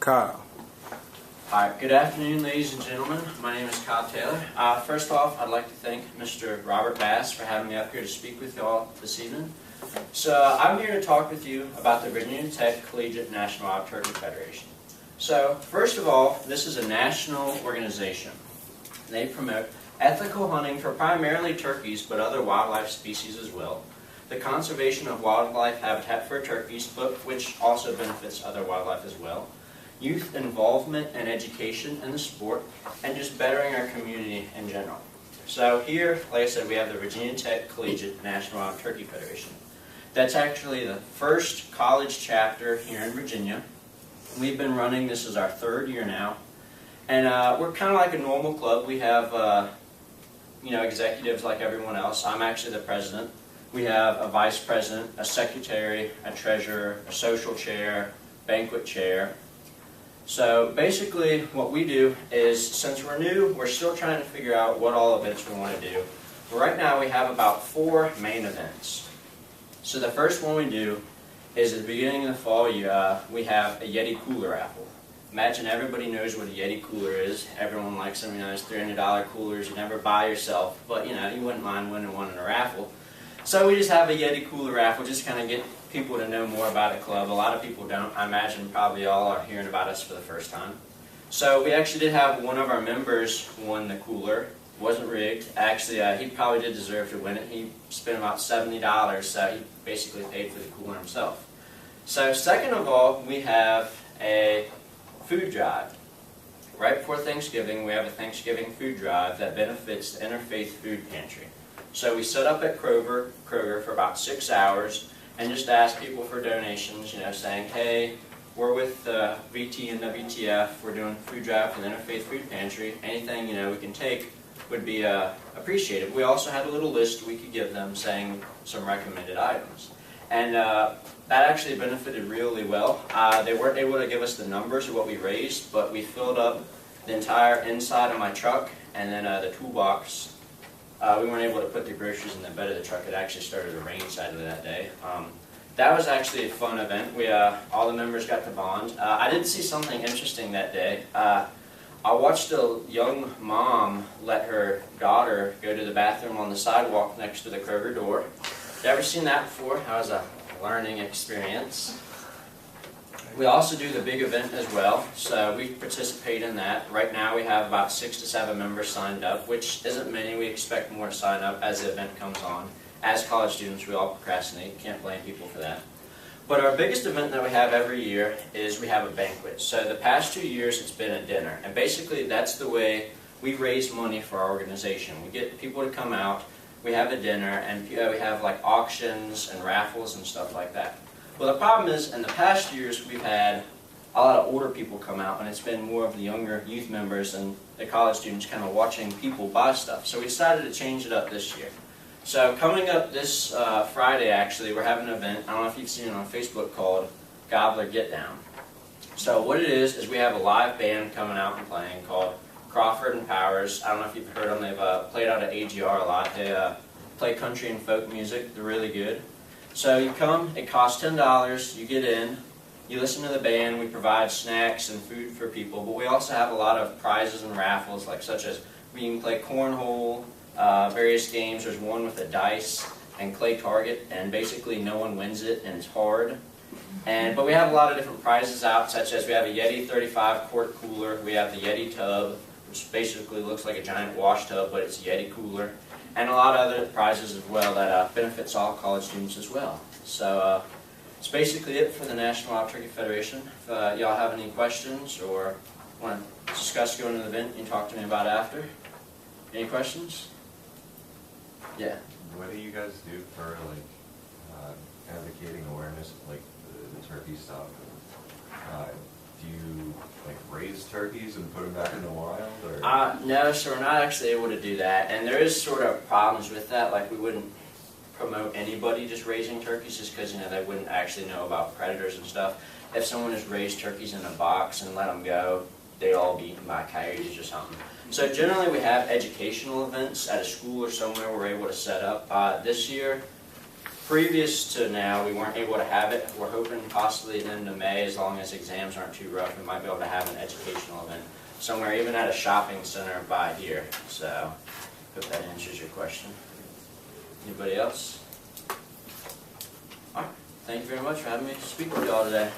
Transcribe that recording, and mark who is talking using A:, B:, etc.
A: Kyle.
B: Alright, good afternoon ladies and gentlemen. My name is Kyle Taylor. First off, I'd like to thank Mr. Robert Bass for having me up here to speak with y'all this evening. So I'm here to talk with you about the Virginia Tech Collegiate National Wild Turkey Federation. So first of all, this is a national organization. They promote ethical hunting for primarily turkeys, but other wildlife species as well. The conservation of wildlife habitat for turkeys, but which also benefits other wildlife as well. Youth involvement and education in the sport, and just bettering our community in general. So here, like I said, we have the Virginia Tech Collegiate National Wild Turkey Federation. That's actually the first college chapter here in Virginia. We've been running, this is our third year now, and we're kind of like a normal club. We have executives like everyone else. I'm actually the president. We have a vice president, a secretary, a treasurer, a social chair, banquet chair. So basically what we do is, since we're new, we're still trying to figure out what all events we want to do. But right now we have about 4 main events. So the first one we do is at the beginning of the fall, we have a Yeti cooler raffle. Imagine everybody knows what a Yeti cooler is. Everyone likes them, those $300 coolers you never buy yourself, but you wouldn't mind winning one in a raffle. So we just have a Yeti cooler raffle, just kind of get people to know more about the club. A lot of people don't. I imagine probably all are hearing about us for the first time. So we actually did have one of our members won the cooler. It wasn't rigged. Actually, he probably did deserve to win it. He spent about $70, so he basically paid for the cooler himself. So second of all, we have a food drive. Right before Thanksgiving, we have a Thanksgiving food drive that benefits the Interfaith Food Pantry. So we set up at Kroger for about 6 hours and just ask people for donations, saying, hey, we're with VT and WTF, we're doing food drive for the Interfaith Food Pantry. Anything we can take would be appreciated. We also had a little list we could give them saying some recommended items. And that actually benefited really well. They weren't able to give us the numbers of what we raised, but we filled up the entire inside of my truck and then the toolbox. We weren't able to put the groceries in the bed of the truck. It actually started to rain Saturday that day. That was actually a fun event. All the members got to bond. I did see something interesting that day. I watched a young mom let her daughter go to the bathroom on the sidewalk next to the Kroger door. You ever seen that before? That was a learning experience. We also do the big event as well, so we participate in that. Right now we have about 6 to 7 members signed up, which isn't many. We expect more to sign up as the event comes on. As college students, we all procrastinate. Can't blame people for that. But our biggest event that we have every year is we have a banquet. So the past 2 years it's been a dinner, and basically that's the way we raise money for our organization. We get people to come out, we have a dinner, and we have like auctions and raffles and stuff like that. Well, the problem is, in the past years, we've had a lot of older people come out, and it's been more of the younger youth members and the college students kind of watching people buy stuff. So we decided to change it up this year. So coming up this Friday, actually, we're having an event, I don't know if you've seen it on Facebook, called Gobbler Get Down. So what it is we have a live band coming out and playing called Crawford and Powers. I don't know if you've heard them. They've played out at AGR a lot. They play country and folk music. They're really good. So you come, it costs $10, you get in, you listen to the band, we provide snacks and food for people, but we also have a lot of prizes and raffles, such as we can play cornhole, various games. There's one with a dice and clay target, and basically no one wins it, and it's hard. But we have a lot of different prizes out, such as we have a Yeti 35 quart cooler, we have the Yeti tub, which basically looks like a giant wash tub, but it's a Yeti cooler. And a lot of other prizes as well that benefits all college students as well. So that's basically it for the National Wild Turkey Federation. If y'all have any questions or want to discuss going to the event, you can talk to me about after. Any questions? Yeah.
C: What do you guys do for advocating awareness of the turkey stuff? Do you raise turkeys and put them back in the wild? Or?
B: No, so we're not actually able to do that, and there is sort of problems with that. We wouldn't promote anybody just raising turkeys just because they wouldn't actually know about predators and stuff. If someone just raised turkeys in a box and let them go, they'd all be eaten by coyotes or something. So generally we have educational events at a school or somewhere we're able to set up. This year previous to now, we weren't able to have it. We're hoping possibly at the end of May, as long as exams aren't too rough, we might be able to have an educational event somewhere, even at a shopping center by here. So, hope that answers your question. Anybody else? All right. Thank you very much for having me speak with you all today.